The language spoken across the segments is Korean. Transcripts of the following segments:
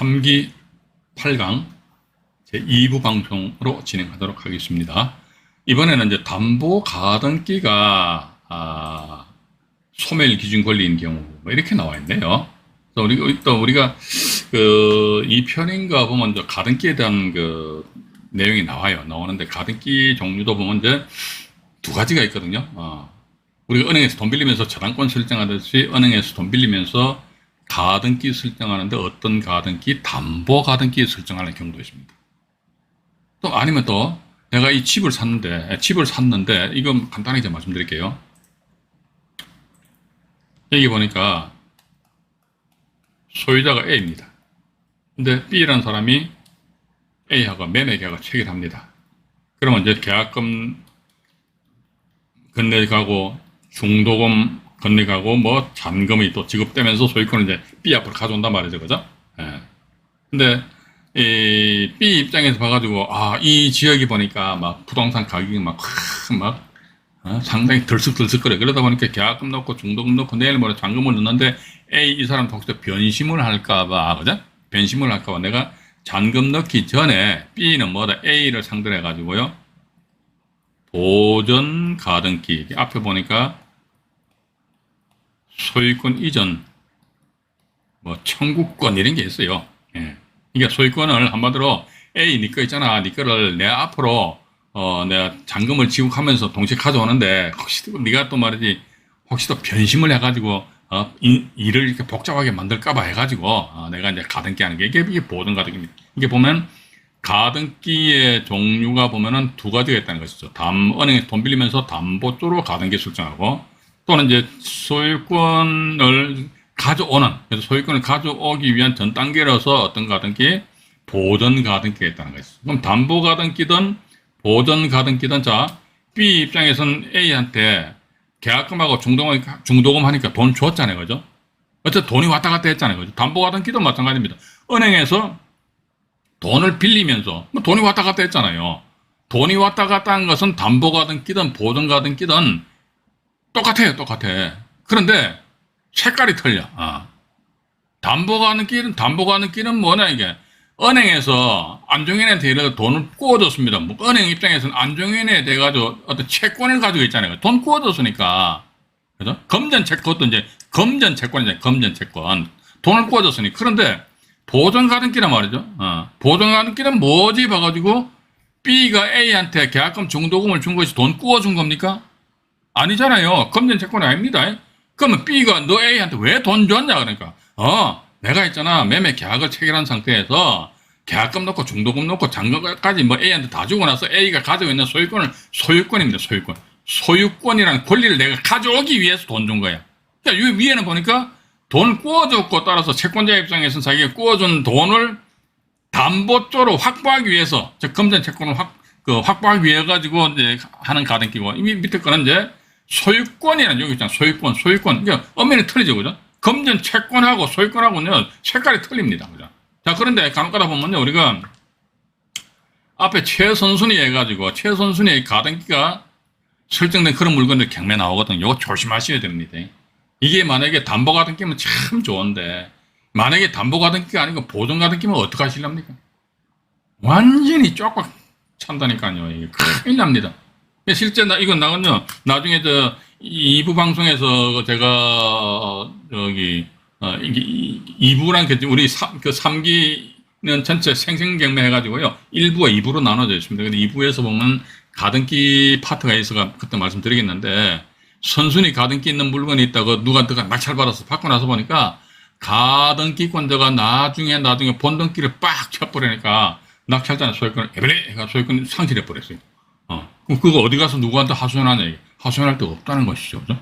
3기 8강 제2부 방송으로 진행하도록 하겠습니다. 이번에는 이제 담보 가등기가 소멸 기준 권리인 경우 뭐 이렇게 나와 있네요. 그래서 우리가 이 편인가 보면 이제 가등기에 대한 그 내용이 나오는데 가등기 종류도 보면 이제 두 가지가 있거든요. 우리가 은행에서 돈 빌리면서 저당권 설정하듯이 은행에서 돈 빌리면서 가등기 설정하는데 어떤 가등기? 담보 가등기 설정하는 경우도 있습니다. 또 아니면 또 내가 이 집을 샀는데 이건 간단하게 말씀드릴게요. 여기 보니까 소유자가 A입니다. 근데 B라는 사람이 A하고 매매 계약을 체결합니다. 그러면 이제 계약금 건네가고 중도금 건네가고 뭐 잔금이 또 지급되면서 소유권을 이제 B 앞으로 가져온단 말이죠, 그죠? 예. 근데 이 B 입장에서 봐가지고 이 지역이 보니까 막 부동산 가격이 상당히 들썩들썩거려. 그러다 보니까 계약금 넣고 중도금 넣고 내일 모레 잔금을 넣는데 이 사람 혹시 변심을 할까봐, 그죠? 변심을 할까봐 내가 잔금 넣기 전에 B는 A를 상대로 해가지고요. 보전 가등기 앞에 보니까 소유권 이전, 청구권 이런 게 있어요. 예. 이게 소유권을 한마디로 A 네 거 있잖아. 네 거를 내 앞으로 내가 잔금을 지급하면서 동시에 가져오는데 혹시 네가 또 말이지 혹시 또 변심을 해가지고 일을 이렇게 복잡하게 만들까봐 해가지고 내가 이제 가등기 하는 게 이게 보전 가등기입니다. 이게 보면 가등기의 종류가 보면은 두 가지가 있다는 것이죠. 은행에 돈 빌리면서 담보 쪽으로 가등기 설정하고 또는 이제 소유권을 가져오는, 그래서 소유권을 가져오기 위한 전 단계로서 어떤 가등기? 보전 가등기가 있다는 것이죠. 그럼 담보 가등기든 보전 가등기든 자, B 입장에서는 A한테 계약금하고 중도금 하니까 돈 줬잖아요. 그죠? 어쨌든 돈이 왔다 갔다 했잖아요. 그죠? 담보 가등기도 마찬가지입니다. 은행에서 돈을 빌리면서 돈이 왔다 갔다 했잖아요. 돈이 왔다 갔다 한 것은 담보 가등기든 보전 가등기든 똑같아. 그런데 색깔이 틀려. 담보 가등기는 뭐냐 이게? 은행에서 안종현한테 돈을 꾸어줬습니다. 은행 입장에서는 안종현에 대해가지고 어떤 채권을 가지고 있잖아요. 돈 꾸어줬으니까. 그죠? 그것도 이제 검전채권이잖아요. 검전채권. 돈을 꾸어줬으니. 그런데 보전 가등기란 말이죠. 보전 가등기는 뭐지 봐가지고 B가 A한테 계약금 중도금을 준 것이 돈 꾸어준 겁니까? 아니잖아요. 검전채권이 아닙니다. 그러면 B가 너 A한테 왜 돈 줬냐 그러니까 내가 있잖아 매매 계약을 체결한 상태에서 계약금 넣고 중도금 넣고 잔금까지 A한테 다 주고 나서 A가 가지고 있는 소유권입니다. 소유권이라는 권리를 내가 가져오기 위해서 돈 준 거야. 그러니까 이 위에는 보니까 돈 꾸어줬고 따라서 채권자 입장에서는 자기가 꾸어준 돈을 담보 쪽으로 확보하기 위해서 즉 검전채권을 확보하기 위해 가지고 이제 하는 가등기고 이 밑에 거는 이제 소유권이라는 여기 있잖아. 소유권. 그러니까 엄연히 틀리죠. 그죠? 검전 채권하고 소유권하고는 색깔이 틀립니다. 그죠? 자, 그런데 간혹가다 보면요. 우리가 앞에 최선순위 해가지고 최선순위의 가등기가 설정된 그런 물건들 경매 나오거든요. 이거 조심하셔야 됩니다. 이게 만약에 담보 가등기면 참 좋은데 만약에 담보 가등기가 아니고 보전 가등기면 어떻게 하시렵니까? 완전히 쪽박 찬다니까요. 이게 큰일 납니다. 실제 이건 나군요. 나중에 2부 방송에서 제가 이게 2부란 우리 3기는 전체 생생경매 해가지고요. 1부와 2부로 나눠져 있습니다. 근데 2부에서 보면 가등기 파트가 있어가 그때 말씀드리겠는데 선순위 가등기 있는 물건이 있다고 누가 낙찰받아서 받고 나서 보니까 가등기권자가 나중에 본등기를 빡 쳐버리니까 낙찰자는 소유권을 해가 소유권 상실해 버렸어요. 그거 어디 가서 누구한테 하소연하냐, 이게. 하소연할 데가 없다는 것이죠. 그죠?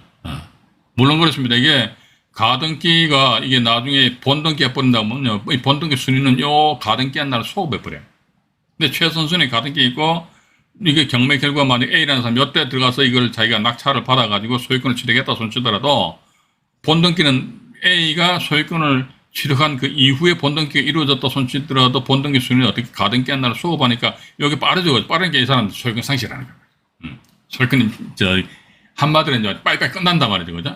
물론 그렇습니다. 이게 가등기가 이게 나중에 본등기 해버린다면요. 이 본등기 순위는 요 가등기 한 날을 소급해버려요. 근데 최선순위 가등기 있고, 이게 경매 결과 만약 A라는 사람이 이때 들어가서 이걸 자기가 낙찰을 받아가지고 소유권을 취득했다 손치더라도 본등기는 A가 소유권을 취득한 그 이후에 본등기가 이루어졌다 손치더라도 본등기 순위는 어떻게 가등기 한 날을 소급하니까 여기 빠르게 이 사람들 소유권 상실하는 거예요. 소유권이 한마디로 이제 빨리빨리 끝난단 말이죠. 그죠?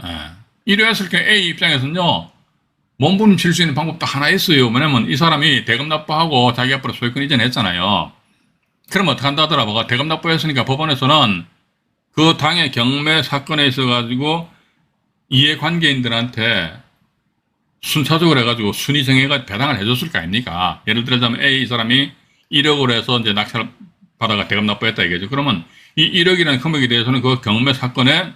이래했을 경우 A 입장에서는요, 몸부림칠 수 있는 방법도 하나 있어요. 뭐냐면 이 사람이 대금 납부하고 자기 앞으로 소유권 이전했잖아요. 그럼 어떻게 한다 하더라. 대금 납부했으니까 법원에서는 그 당의 경매 사건에 있어가지고 이해관계인들한테 순차적으로 해가지고 순위 정해가 배당을 해줬을 거 아닙니까? 예를 들자면 A 이 사람이 1억으로 해서 이제 낙찰 받아가 대금 납부했다 이거죠. 그러면 이 1억이라는 금액에 대해서는 그 경매 사건에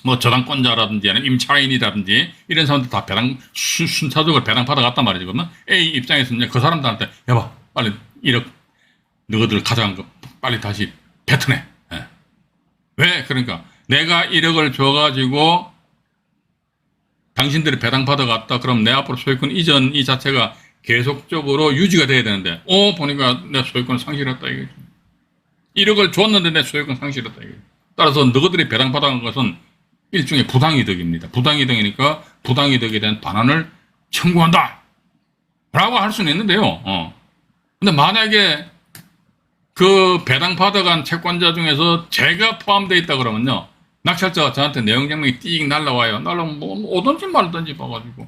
뭐 저당권자라든지 아니면 임차인이라든지 이런 사람들 다 배당 순차적으로 배당 받아갔단 말이죠. 그러면 A 입장에서는 그 사람들한테 여봐 빨리 1억 너희들 가져간 거 빨리 다시 뱉어내. 예. 왜? 그러니까 내가 1억을 줘가지고 당신들이 배당 받아갔다. 그럼 내 앞으로 소유권 이전 이 자체가 계속적으로 유지가 돼야 되는데 보니까 내 소유권 상실했다 이거죠. 1억을 줬는데 내 소유권 상실했다 이거죠. 따라서 너희들이 배당 받아간 것은 일종의 부당이득입니다. 부당이득이니까 부당이득에 대한 반환을 청구한다. 라고 할 수는 있는데요. 근데 만약에 그 배당 받아간 채권자 중에서 제가 포함되어 있다 그러면요. 낙찰자가 저한테 내용 증명이 띡 날라와요. 날라오면 뭐 오든지 말든지 봐가지고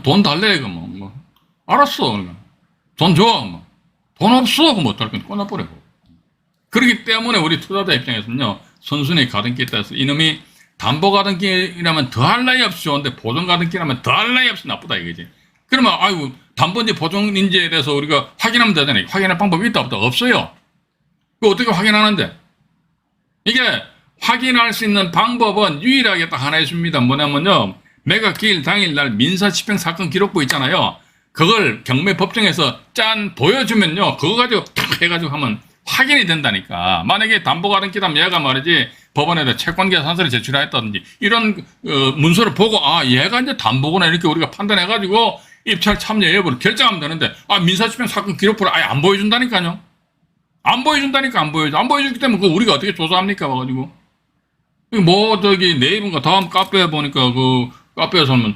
돈 달래 이거 뭐 알았어. 그러니까. 돈 줘. 뭐. 돈 없어. 그럼 어떨 건 꺼내버리고. 그렇기 때문에 우리 투자자 입장에서는요. 선순위 가등기에 따라서 이놈이 담보 가등기라면 더할 나위 없이 좋은데 보존 가등기라면 더할 나위 없이 나쁘다 이거지. 그러면 아이고 담보인지 보존인지에 대해서 우리가 확인하면 되잖아요. 확인할 방법이 있다 없다? 없어요. 그 어떻게 확인하는데? 이게 확인할 수 있는 방법은 유일하게 딱 하나 있습니다. 뭐냐면요. 매각 기일 당일날 민사집행 사건 기록부 있잖아요. 그걸 경매법정에서 짠 보여주면요. 그거 가지고 탁 해가지고 하면 확인이 된다니까. 만약에 담보 가등기라면 얘가 말이지 법원에다 채권계산서를 제출했다든지 이런 문서를 보고 얘가 이제 담보구나 이렇게 우리가 판단해가지고 입찰 참여 여부를 결정하면 되는데 민사집행 사건 기록부를 아예 안 보여준다니까요. 안 보여준다니까 안 보여줘. 안 보여주기 때문에 그거 우리가 어떻게 조사합니까? 봐가지고 뭐 네이버인가 다음 카페에 보니까 그 카페에서는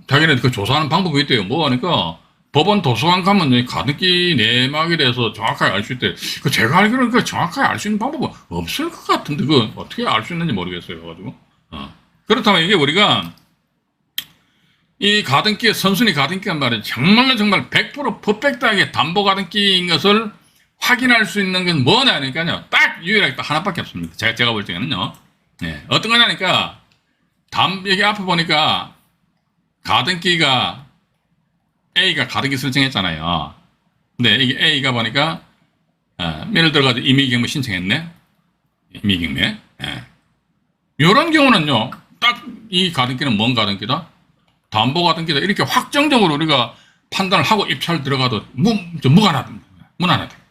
자기네 그 조사하는 방법이 있대요. 뭐 하니까 법원 도서관 가면 가등기 내막에 대해서 정확하게 알 수 있대. 그 제가 알기로는 그 정확하게 알 수 있는 방법은 없을 것 같은데 그 어떻게 알 수 있는지 모르겠어요. 가지고 그렇다면 이게 우리가 이 가등기의 선순위 가등기가 말이야 정말 100% 퍼펙트하게 담보 가등기인 것을 확인할 수 있는 건 뭐냐니까요. 딱 유일하게 딱 하나밖에 없습니다. 제가 볼 때는요. 네. 어떤 거냐니까 여기 앞에 보니까 가등기가 A가 가등기 설정했잖아요. 근데 이게 A가 보니까 예를 들어가지고 임의경매 신청했네. 임의경매. 이런 경우는요. 딱 이 가등기는 뭔 가등기다? 담보 가등기다. 이렇게 확정적으로 우리가 판단을 하고 입찰 들어가도 무난하다.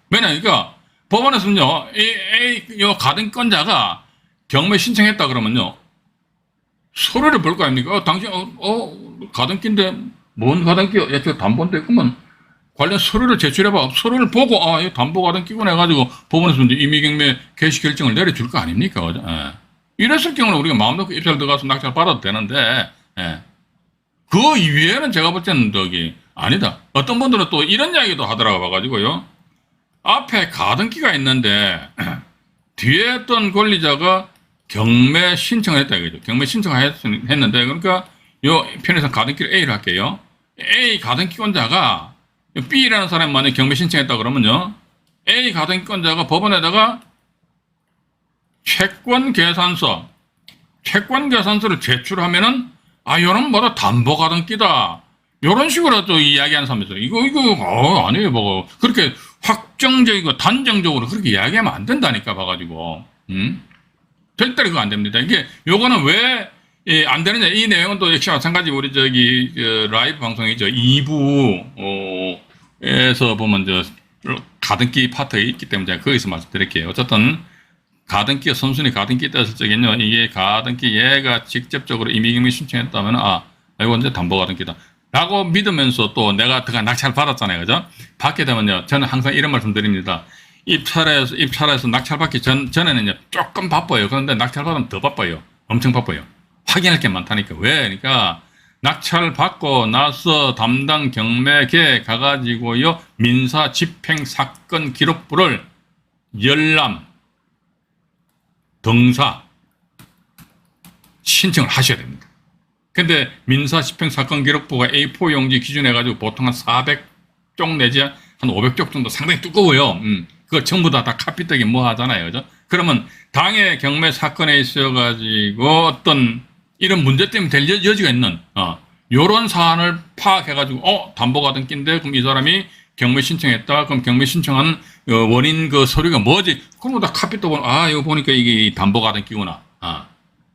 왜냐니까 법원에서는요. 이 가등권자가 경매 신청했다 그러면요. 서류를 볼 거 아닙니까? 당신 가등기인데 뭔 가등기요? 저 담보인데 그러면 관련 서류를 제출해봐. 서류를 보고 이거 담보 가등기구나 해가지고 법원에서 이제 임의경매 개시 결정을 내려줄 거 아닙니까? 이랬을 경우는 우리가 마음 놓고 입찰 들어가서 낙찰 받아도 되는데 그 이외에는 제가 볼 때는 아니다. 어떤 분들은 또 이런 이야기도 하더라고 봐가지고요. 앞에 가등기가 있는데 뒤에 어떤 권리자가 경매 신청을 했다 이거죠. 경매 신청을 했는데 그러니까 요 편에서 가등기를 A를 할게요. A 가등기권자가 B라는 사람이 만약에 경매 신청했다 그러면요. A 가등기권자가 법원에다가 채권계산서를 제출하면은 요런 뭐다 담보 가등기다. 요런 식으로 또 이야기하는 사람이 있어요. 이거 아니에요. 뭐 그렇게 확정적이고 단정적으로 그렇게 이야기하면 안 된다니까 봐가지고 절대로 그거 안 됩니다. 이게 요거는 왜 안 되느냐 이 내용은 또 역시 마찬가지 우리 라이브 방송이죠 2부에서 보면 가등기 파트가 있기 때문에 제가 거기서 말씀드릴게요. 어쨌든 가등기가 선순위 가등기 떴을 적에는요 이게 가등기 얘가 직접적으로 임의경매 신청했다면 이거 이제 담보 가등기다 라고 믿으면서 또 내가 들어간 낙찰 받았잖아요. 그죠? 받게 되면요 저는 항상 이런 말씀 드립니다. 입찰해서 낙찰 받기 전에는 조금 바빠요. 그런데 낙찰 받으면 더 바빠요. 엄청 바빠요. 확인할 게 많다니까. 왜? 그러니까 낙찰 받고 나서 담당 경매계 가가지고요 민사 집행 사건 기록부를 열람, 등사 신청을 하셔야 됩니다. 근데 민사 집행 사건 기록부가 A4 용지 기준해가지고 보통 한 400쪽 내지 한 500쪽 정도 상당히 두꺼워요. 그거 전부 다 카피떡이 뭐 하잖아요. 그죠? 그러면 당의 경매 사건에 있어가지고 어떤 이런 문제 때문에 될 여지가 있는, 요런 사안을 파악해가지고, 담보가 등기인데, 그럼 이 사람이 경매 신청했다. 그럼 경매 신청한 원인 그 서류가 뭐지? 그럼 다 카피떡 보면, 이거 보니까 이게 담보가 등기구나.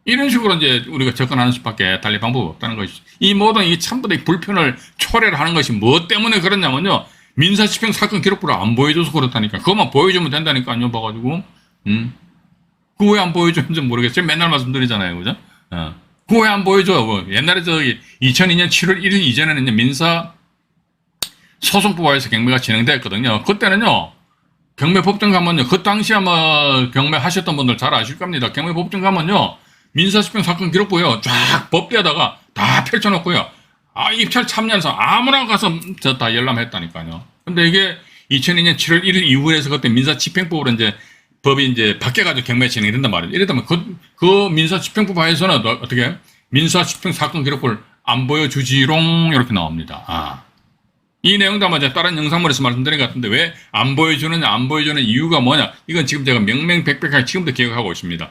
이런 식으로 이제 우리가 접근하는 수밖에 달리 방법이 없다는 것이죠. 이 모든 이 전부 다 불편을 초래를 하는 것이 뭐 때문에 그러냐면요. 민사집행 사건 기록부를 안 보여줘서 그렇다니까. 그것만 보여주면 된다니까요. 봐가지고. 그거 왜 안 보여주는지 모르겠어요. 맨날 말씀드리잖아요. 그죠? 그거 왜 안 보여줘요? 뭐 옛날에 2002년 7월 1일 이전에는 민사 소송부와에서 경매가 진행됐거든요. 그때는요. 경매 법정 가면요. 그 당시 아마 경매 하셨던 분들 잘 아실 겁니다. 경매 법정 가면요. 민사집행 사건 기록부요. 쫙 법대에다가 다 펼쳐놓고요. 입찰 참여해서 아무나 가서 다 열람했다니까요. 근데 이게 2002년 7월 1일 이후에서 그때 민사집행법으로 이제 법이 이제 바뀌어가지고 경매 진행이 된단 말이에요. 이랬다면 그 민사집행법 하에서는 어떻게 민사집행 사건 기록부를 안 보여주지롱 이렇게 나옵니다. 이 내용도 아마 다른 영상물에서 말씀드린 것 같은데 왜 안 보여주느냐, 안 보여주는 이유가 뭐냐? 이건 지금 제가 명명백백하게 지금도 기억하고 있습니다.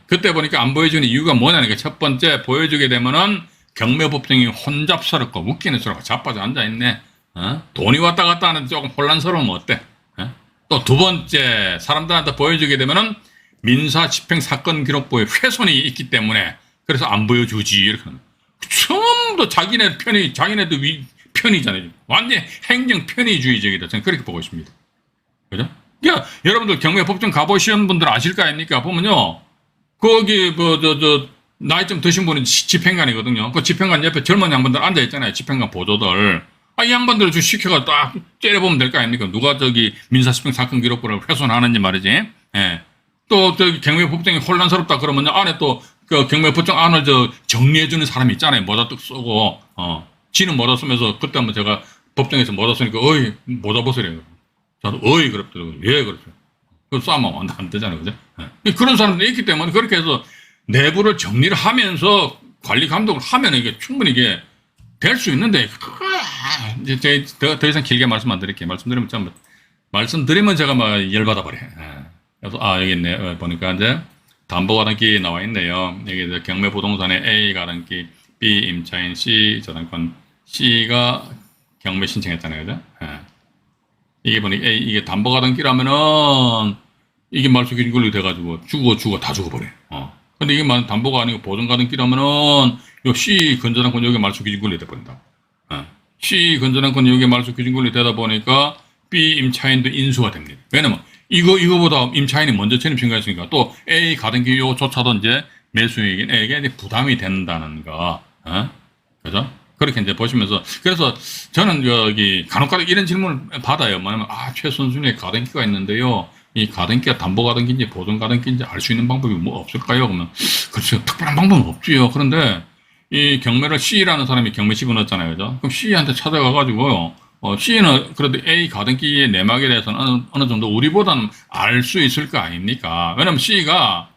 그때 보니까 안 보여주는 이유가 뭐냐니까 첫 번째 보여주게 되면은 경매법정이 혼잡스럽고 웃기는 소리가 자빠져 앉아있네. 돈이 왔다 갔다 하는데 조금 혼란스러우면 어때? 또 두 번째 사람들한테 보여주게 되면은 민사집행사건기록부에 훼손이 있기 때문에 그래서 안 보여주지 이렇게 전부 자기네 편이 자기네도 편이잖아요. 완전 행정 편의주의적이다. 저는 그렇게 보고 있습니다. 그죠? 그러니까 여러분들 경매법정 가보신 분들 아실 거 아닙니까? 보면요. 거기 나이 좀 드신 분은 집행관이거든요. 그 집행관 옆에 젊은 양반들 앉아 있잖아요. 집행관 보조들. 이 양반들을 좀 시켜가 딱 째려보면 될 거 아닙니까? 누가 민사집행 사건 기록부를 훼손하는지 말이지. 또 경매법정이 혼란스럽다 그러면 안에 또 그 경매법정 안을 정리해주는 사람이 있잖아요. 모자 뚝 쓰고 지는 모자 쓰면서 그때 한번 제가 법정에서 모자 쓰니까 모자 벗으래요. 저도 그랬더라고요. 예, 그렇죠. 그 싸움하면 안 되잖아요. 그죠? 그런 사람들이 있기 때문에 그렇게 해서 내부를 정리를 하면서 관리 감독을 하면 이게 충분히 이게 될 수 있는데, 이제 더 이상 길게 말씀 안 드릴게요. 말씀드리면 제가 막 열받아 버려요. 그래서, 여기 있네요. 보니까 이제 담보가 등기 나와 있네요. 여기 이제 경매부동산에 A 가등기, B 임차인, C 저당권, C가 경매 신청했잖아요. 그죠? 이게 보니까 이게 담보가 등기라면은 이게 말소기준권리 돼가지고 다 죽어버려요. 근데 이게 담보가 아니고 보존가등기라면은 요 C 건전한권 여기 말소기준권리 돼버린다. C 건전한권 여기 말소기준권리 되다 보니까 B 임차인도 인수가 됩니다. 왜냐면 이거보다 임차인이 먼저 전입 신고했으니까 또 A 가등기 요조차도 이제 매수인에게 부담이 된다는 거. 그죠? 그렇게 이제 보시면서 그래서 저는 여기 간혹가다 이런 질문을 받아요. 뭐냐면 최선순위에 가등기가 있는데요. 이 가등기가 담보 가등기인지 보존 가등기인지 알 수 있는 방법이 뭐 없을까요? 그러면 그렇죠. 특별한 방법은 없지요. 그런데 이 경매를 C라는 사람이 경매 집어넣었잖아요. 그죠? 그럼 C한테 찾아가가지고요. C는 그래도 A 가등기의 내막에 대해서는 어느 정도 우리보다는 알 수 있을 거 아닙니까? 왜냐면 C가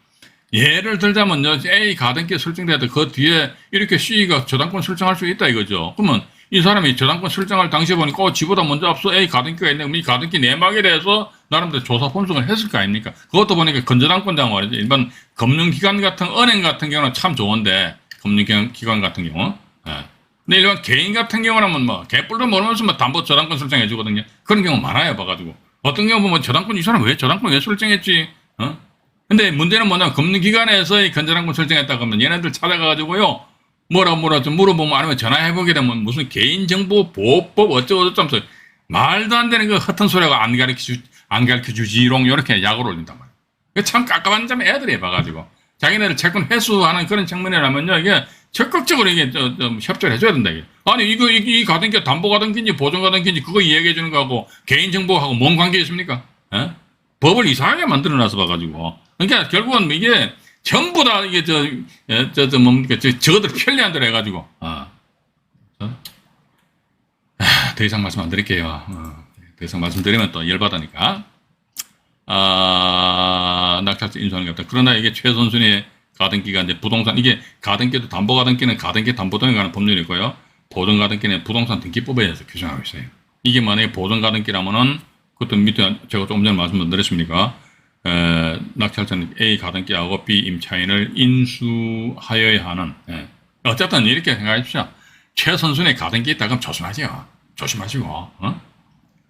예를 들자면요. A 가등기 설정돼도 그 뒤에 이렇게 C가 저당권 설정할 수 있다 이거죠. 그러면 이 사람이 저당권 설정할 당시에 보니까 지보다 먼저 앞서 A 가등기가 있는데 그럼 이 가등기 내막에 대해서 나름대로 조사 분석을 했을 거 아닙니까? 그것도 보니까 건전한권장 말이죠. 일반 금융기관 같은 은행 같은 경우는 참 좋은데 금융기관 같은 경우. 근데 일반 개인 같은 경우는 뭐 개뿔도 모르면서 담보 저당권 설정해 주거든요. 그런 경우 많아요. 봐가지고 어떤 경우 보면 저당권 이 사람 왜 저당권 왜 설정했지? 근데 문제는 뭐냐면 금융기관에서 이 건전한권 설정했다 그러면 얘네들 찾아가가지고요. 뭐라 좀 물어보면 아니면 전화해보게 되면 무슨 개인정보보호법 어쩌고저쩌면서 말도 안 되는 그 허튼 소리하고 안 가르쳐주지롱 이렇게 약을 올린단 말이에요. 참 깝깝한 점 애들이 봐가지고 자기네들 채권 회수하는 그런 측면이라면요. 이게 적극적으로 이게 좀 협조를 해줘야 된다. 이게. 아니 이 가등기 담보 가등기인지 보존 가등기인지 그거 이야기해주는 거하고 개인정보하고 뭔 관계 있습니까? 법을 이상하게 만들어놔서 봐가지고 그러니까 결국은 이게 전부 다 이게 저것들 편리한 대로 해가지고 더 이상 말씀 안 드릴게요. 더 이상 말씀드리면 또 열받으니까 낙찰자 인수하는 게 없다. 그러나 이게 최선순위의 가등기가 이제 부동산, 이게 가등기도 담보가등기는 가등기 담보등에 관한 법률이고요. 보존가등기는 부동산 등기법에 의해서 규정하고 있어요. 이게 만약에 보존가등기라면은 그것도 밑에 제가 조금 전에 말씀드렸습니까? 낙찰자는 A 가등기하고 B 임차인을 인수하여야 하는, 어쨌든 이렇게 생각하십시오. 최선순위 가등기 있다 그럼 조심하세요. 조심하시고,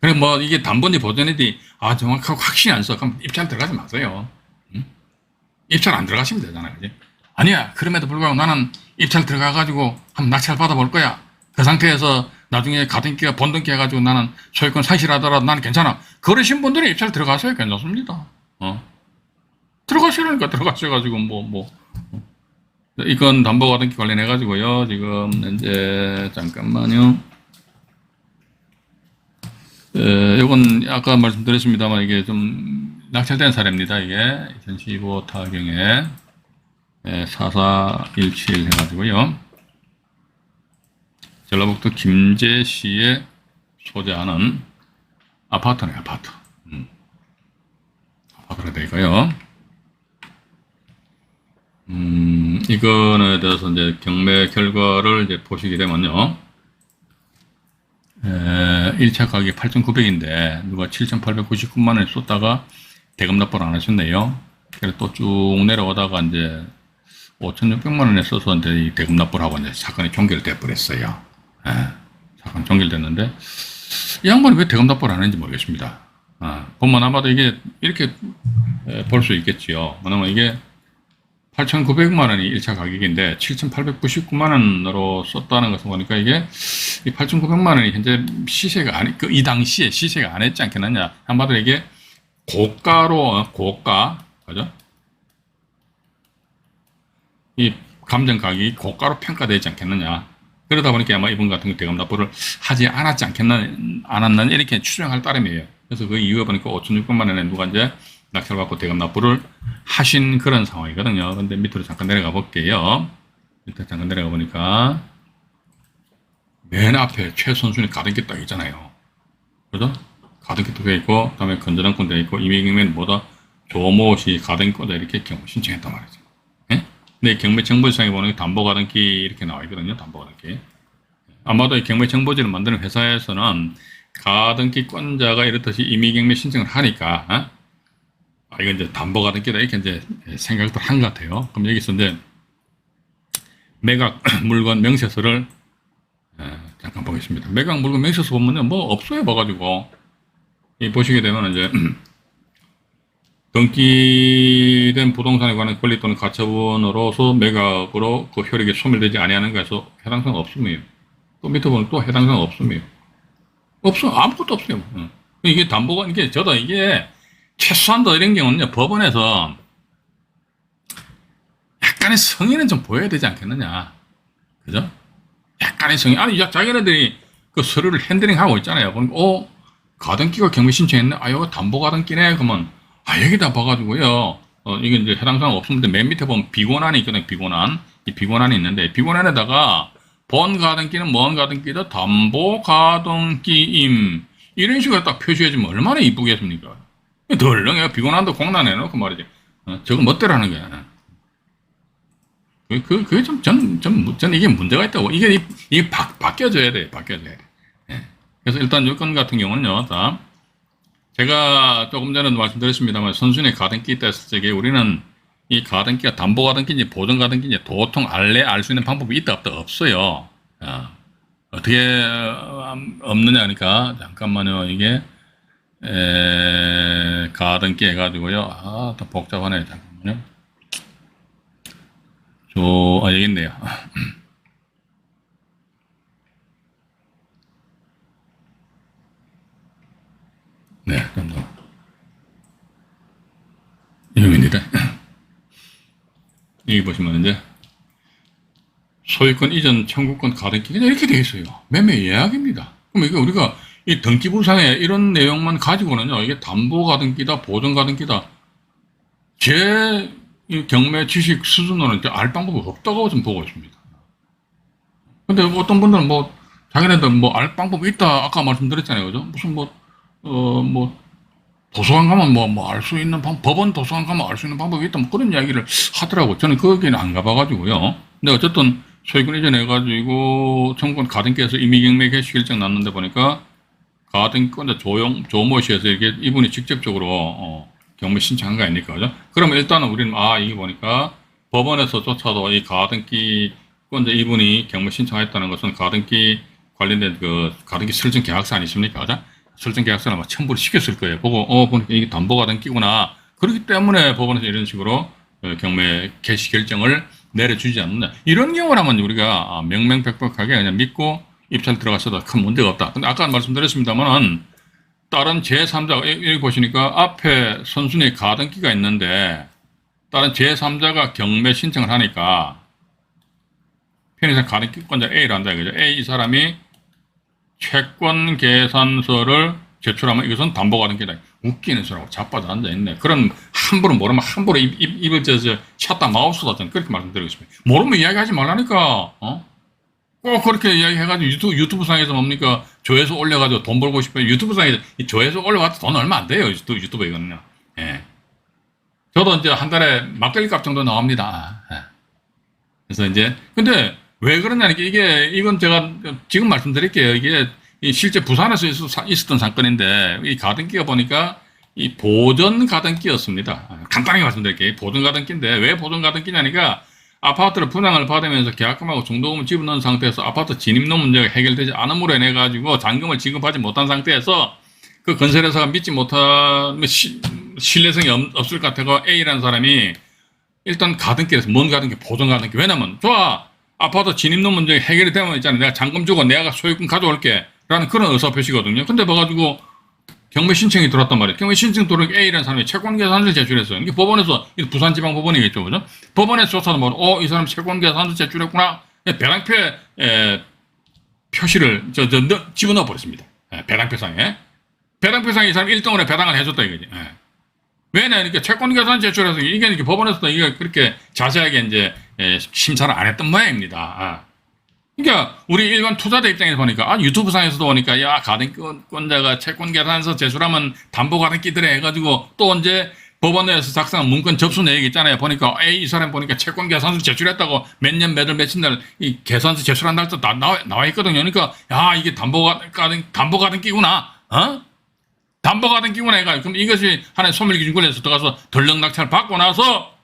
그리고 뭐 이게 담보인지 보존인지 정확하고 확신이 안 써. 그럼 입찰 들어가지 마세요. 입찰 안 들어가시면 되잖아요. 그지? 아니야. 그럼에도 불구하고 나는 입찰 들어가가지고 한번 낙찰 받아볼 거야. 그 상태에서 나중에 가등기가 번등기 해가지고 나는 소유권 상실하더라도 나는 괜찮아. 그러신 분들은 입찰 들어가셔야 괜찮습니다. 들어가시라니까 들어가셔가지고 이건 담보가등기 관련해가지고요. 지금 이제 잠깐만요. 이건 아까 말씀드렸습니다만 이게 좀 낙찰된 사례입니다. 이게 2015 타경에 4417 해가지고요. 전라북도 김제시에 소재하는 아파트네, 아파트. 아파트가 되고요. 이거에 대해서 이제 경매 결과를 이제 보시게 되면요. 1차 가격이 8,900인데 누가 7,899만 원을 쏟다가 대금 납부를 안 하셨네요. 그래서 또 쭉 내려오다가 이제 5,600만 원에 써서 이제 이 대금 납부를 하고 이제 사건이 종결돼 버렸어요. 사건 종결됐는데 이 양반이 왜 대금 납부를 안 했는지 모르겠습니다. 보면 아마도 이게 이렇게 볼 수 있겠지요. 왜냐면 이게 8,900만 원이 1차 가격인데 7,899만 원으로 썼다는 것을 보니까 이게 이 8,900만 원이 현재 시세가 이 당시에 시세가 안 했지 않겠느냐. 한마디로 이게 고가, 그죠? 이 감정 가격이 고가로 평가되지 않겠느냐. 그러다 보니까 아마 이분 같은 경우 대금 납부를 하지 않았나 이렇게 추정할 따름이에요. 그래서 그 이유에 보니까 5,600만 원에 누가 이제 낙찰받고 대금 납부를 하신 그런 상황이거든요. 근데 밑으로 잠깐 내려가 볼게요. 밑에 잠깐 내려가 보니까 맨 앞에 최선순위 가등기 딱 있잖아요. 그죠? 가등기 또 되어 있고, 그 다음에 건전한권 되어 있고, 임의경매는 뭐다? 조모시 가등기권자 이렇게 경우 신청했단 말이죠. 예? 근데 경매 정보지상에 보면 담보 가등기 이렇게 나와 있거든요. 담보 가등기. 아마도 이 경매 정보지를 만드는 회사에서는 가등기권자가 이렇듯이 임의경매 신청을 하니까, 이건 이제 담보 가등기다 이렇게 이제 생각을 한 것 같아요. 그럼 여기서 이제 매각 물건 명세서를 잠깐 보겠습니다. 매각 물건 명세서 보면요, 뭐 없어요, 봐가지고. 보시게 되면 이제 등기된 부동산에 관한 권리 또는 가처분으로서 매각으로 그 효력이 소멸되지 아니하는 것에서 해당성 없음이에요. 또 밑에 보면 또 해당성 없음이에요. 없어, 아무것도 없어요. 이게 담보가 저도 이게 최소한도 이런 경우는요, 법원에서 약간의 성의는 좀 보여야 되지 않겠느냐. 그죠? 약간의 성의. 자기네들이 그 서류를 핸들링하고 있잖아요. 보니까, 가등기가 경매 신청했네? 이거 담보 가등기네? 그러면, 여기다 봐가지고요. 이게 이제 해당사항 없는데 맨 밑에 보면 비권한이 있거든요. 비권한. 이 비권한이 있는데, 비권한에다가 본 가등기는 뭔 가등기다? 담보 가등기임. 이런 식으로 딱 표시해주면 얼마나 이쁘겠습니까? 덜렁해요. 비권한도 공란해놓고 말이지. 저거 멋대로 하는 거야. 그게 전 이게 문제가 있다고. 이게 바뀌어져야 돼. 바뀌어져야 돼. 그래서 일단 요건 같은 경우는요. 제가 조금 전에 말씀드렸습니다만 선순위 가등기 있다 했을 때 우리는 이 가등기가 담보 가등기인지 보존 가등기인지 도통 알 수 있는 방법이 있다 없다 없어요. 어떻게 없느냐 하니까 잠깐만요. 이게 가등기 해가지고요. 더 복잡하네. 잠깐만요. 여기 있네요. 네, 좀 더. 이겁니다. 여기 보시면 이제 소유권 이전 청구권 가등기 그냥 이렇게 되어 있어요. 매매 예약입니다. 그럼 이게 우리가 이 등기부상에 이런 내용만 가지고는요, 이게 담보 가등기다, 보존 가등기다, 제 경매 지식 수준으로는 알 방법이 없다고 좀 보고 있습니다. 근데 어떤 분들은 자기네들 알 방법이 있다, 아까 말씀드렸잖아요. 그죠? 무슨 도서관 가면 뭐 알 수 있는 법원 도서관 가면 알 수 있는 방법이 있다. 뭐 그런 이야기를 하더라고. 저는 거기는 안 가봐가지고요. 근데 어쨌든 소유권 이전해가지고 청구권 가등기에서 임의경매 개시 결정 났는데 보니까 가등기권자 조모 씨에서 이게 이분이 직접적으로 경매 신청한 거 아닙니까? 그죠? 그러면 일단은 우리는 이게 보니까 법원에서조차도 이 가등기권자 이분이 경매 신청했다는 것은 가등기 관련된 그 가등기 설정 계약서 아니십니까? 그죠? 설정 계약서를 아마 첨부를 시켰을 거예요. 보고 보니까 이게 담보가등기구나. 그렇기 때문에 법원에서 이런 식으로 경매 개시 결정을 내려주지 않는다. 이런 경우라면 우리가 명명백백하게 그냥 믿고 입찰 들어가셔도 큰 문제가 없다. 근데 아까 말씀드렸습니다만은 다른 제3자가 여기 보시니까 앞에 선순위 가등기가 있는데 다른 제3자가 경매 신청을 하니까 편의상 가등기권자 A를 한다 이거죠. A 이 사람이 채권 계산서를 제출하면 이것은 담보가등기다. 웃기는 소리하고 자빠져 앉아있네. 그런 함부로 모르면 함부로 입을 샷다 마우스다. 저는 그렇게 말씀드리고 싶습니다. 모르면 이야기하지 말라니까. 꼭 그렇게 이야기해가지고 유튜브 상에서 뭡니까? 조회수 올려가지고 돈 벌고 싶어요. 유튜브 상에서 이 조회수 올려가지고 돈 얼마 안 돼요. 유튜브 이거는요. 예. 저도 이제 한 달에 막걸리 값 정도 나옵니다. 예. 그래서 이제, 근데 왜 그러냐니까 이건 제가 지금 말씀드릴게요. 이게 실제 부산에서 있었던 사건인데 이 가등기가 보니까 이 보전 가등기였습니다. 간단하게 말씀드릴게요. 보전 가등기인데 왜 보전 가등기냐니까 아파트를 분양을 받으면서 계약금하고 중도금을 집어넣은 상태에서 아파트 진입로 문제가 해결되지 않음으로 인해 가지고 잔금을 지급하지 못한 상태에서 그 건설회사가 믿지 못한 신뢰성이 없을 것 같아서 A라는 사람이 일단 가등기에서 뭔 가등기 보전 가등기 왜냐면 좋아 아파트 진입로 문제 해결이 되면 있잖아. 내가 잔금 주고 내가 소유권 가져올게. 라는 그런 의사표시거든요. 근데 봐가지고 경매 신청이 들어왔단 말이에요. 경매 신청 들어오니까 A라는 사람이 채권계산서를 제출했어요. 이게 법원에서, 부산지방법원이겠죠. 그죠? 법원에서 조사도 이 사람 채권계산서 제출했구나. 배당표, 표시를, 집어넣어 버렸습니다. 배당표상에. 배당표상에 이 사람이 1등으로 배당을 해줬다 이거지. 왜냐, 이렇게 채권계산 제출해서 이게 이렇게 법원에서도 이게 그렇게 자세하게 이제, 심사를 안 했던 모양입니다. 그러니까 우리 일반 투자자 입장에서 보니까 유튜브 상에서도 보니까 야 가등기권자가 채권계산서 제출하면 담보가등기들에 해가지고 또 언제 법원에서 작성한 문건 접수 내역 있잖아요. 보니까 이 사람 보니까 채권계산서 제출했다고 몇 년 몇월 며칠 날 이 계산서 제출한 날도 다 나와 있거든요. 그러니까 야 이게 담보가등기구나. 담보가등기구나 해가 그럼 이것이 하나의 소멸기준권에서 들어가서 덜렁 낙찰 받고 나서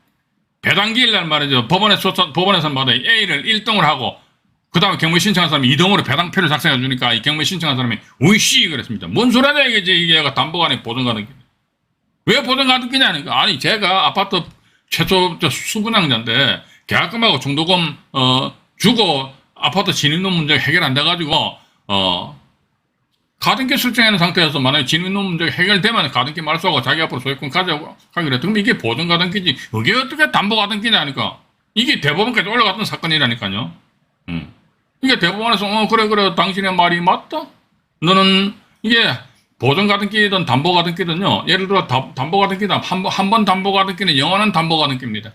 배당기일 날 말이죠. 법원에서 말이죠. A를 1등을 하고 그 다음에 경매 신청한 사람이 2등으로 배당표를 작성해 주니까 이 경매 신청한 사람이 우이씨 그랬습니다. 뭔 소리냐 이게 담보가 아니고 보증가등기. 왜 보증가등기냐니까. 아니 제가 아파트 최초 수분양자인데 계약금하고 중도금 주고 아파트 진입로 문제 해결 안 돼가지고 가등기 설정하는 상태에서 만약에 진입로 문제 해결되면 가등기 말소하고 자기 앞으로 소유권 가져가기로 했다. 그럼 이게 보증가등기지. 이게 어떻게 담보가등기냐니까. 이게 대법원까지 올라갔던 사건이라니까요. 이게 대법원에서 그래 당신의 말이 맞다. 너는 이게 보증가등기든 담보가등기든요. 예를 들어 담보가등기다 한 번 담보가등기는 영원한 담보가등기입니다.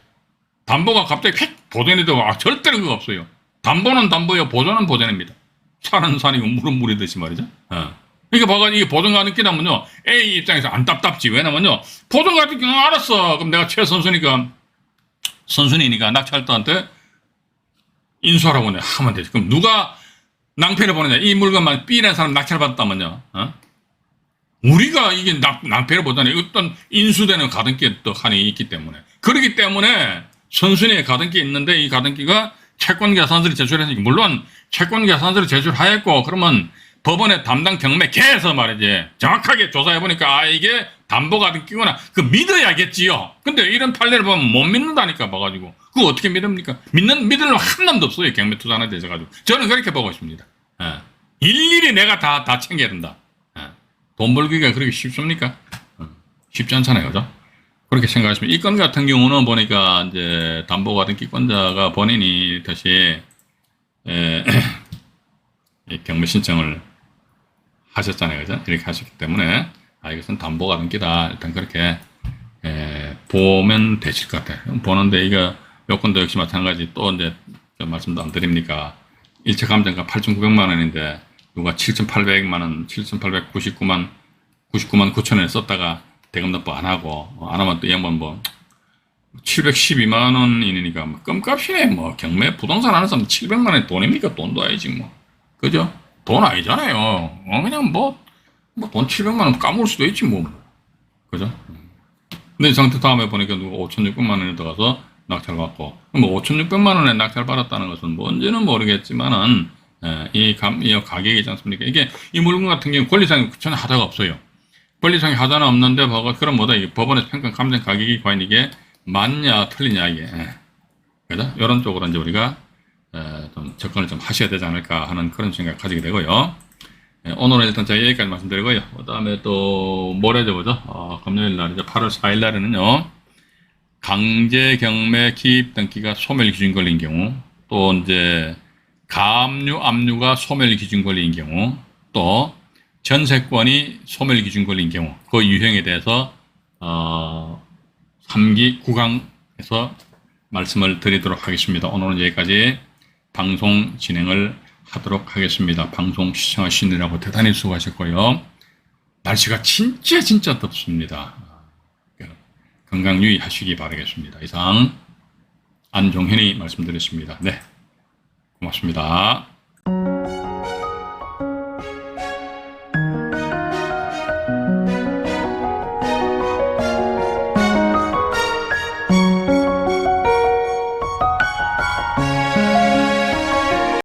담보가 갑자기 휙 보전이 되고 절대로 그거 없어요. 담보는 담보요 보전은 보전입니다. 산은 산이고 물은 물이듯이 말이죠. 그러니까 봐가 이게 보증가등기라면요 A 입장에서 안 답답지. 왜냐면요 보증가등기는 알았어. 그럼 내가 최선순위니까 낙찰자한테 인수하라고 하면 되지. 그럼 누가 낭패를 보느냐? 이 물건만 B라는 사람 낙찰받았다면요. 우리가 이게 낭패를 보잖아요. 어떤 인수되는 가등기에 또 한이 있기 때문에. 그렇기 때문에 선순위에 가등기 있는데 이 가등기가 채권계산서를 제출했으니까 물론 채권계산서를 제출하였고 그러면 법원의 담당 경매계에서 말이지 정확하게 조사해보니까 이게 담보가등기구나. 그 믿어야겠지요. 근데 이런 판례를 보면 못 믿는다니까 봐가지고 그거 어떻게 믿습니까? 믿을 한 놈도 없어요. 경매 투자나 되셔가지고 저는 그렇게 보고 있습니다. 일일이 내가 다 챙겨야 된다. 돈 벌기가 그렇게 쉽습니까? 쉽지 않잖아요, 그죠? 그렇게 생각하시면 이 건 같은 경우는 보니까 이제 담보가등기권자가 본인이 다시 경매 신청을 하셨잖아요, 그죠? 이렇게 하셨기 때문에 이것은 담보가등기다. 일단 그렇게 보면 되실 것 같아요. 보는데 이거 요건도 역시 마찬가지 또 이제 말씀도 안 드립니까? 일체 감정가 8,900만 원인데 누가 7,800만 원, 7,899만 9천 원을 썼다가 대금 납부 안 하고, 안 하면 또 이 양반 뭐, 712만 원이니까 뭐 껌값이네. 뭐 경매 부동산 하는 사람 700만 원이 돈입니까? 돈도 아니지 뭐. 그죠? 돈 아니잖아요. 그냥 뭐 돈 700만 원 까먹을 수도 있지 뭐. 그죠? 근데 이 상태 다음에 보니까 누가 5,600만 원이 들어가서 낙찰 받고, 뭐 5,600만 원에 낙찰 받았다는 것은 뭔지는 모르겠지만은, 이 가격이 있지 않습니까? 이게 이 물건 같은 경우 권리상이 전혀 하자가 없어요. 권리상의 하자는 없는데 그럼 뭐다 이게 법원에서 평가 감정 가격이 과연 이게 맞냐 틀리냐 이게 그죠? 이런 쪽으로 이제 우리가 좀 접근을 좀 하셔야 되지 않을까 하는 그런 생각 가지게 되고요. 오늘은 일단 제가 여기까지 말씀드리고요. 그 다음에 또 모레죠 보죠? 금요일 날이죠. 8월 4일 날에는요. 강제 경매 기입 등기가 소멸 기준 걸린 경우, 또 이제 가압류 압류가 소멸 기준 걸린 경우, 또 전세권이 소멸 기준 걸린 경우, 그 유형에 대해서 3기 구강에서 말씀을 드리도록 하겠습니다. 오늘은 여기까지 방송 진행을 하도록 하겠습니다. 방송 시청하시느라고 대단히 수고하셨고요. 날씨가 진짜 덥습니다. 건강 유의하시기 바라겠습니다. 이상 안종현이 말씀드렸습니다. 네, 고맙습니다.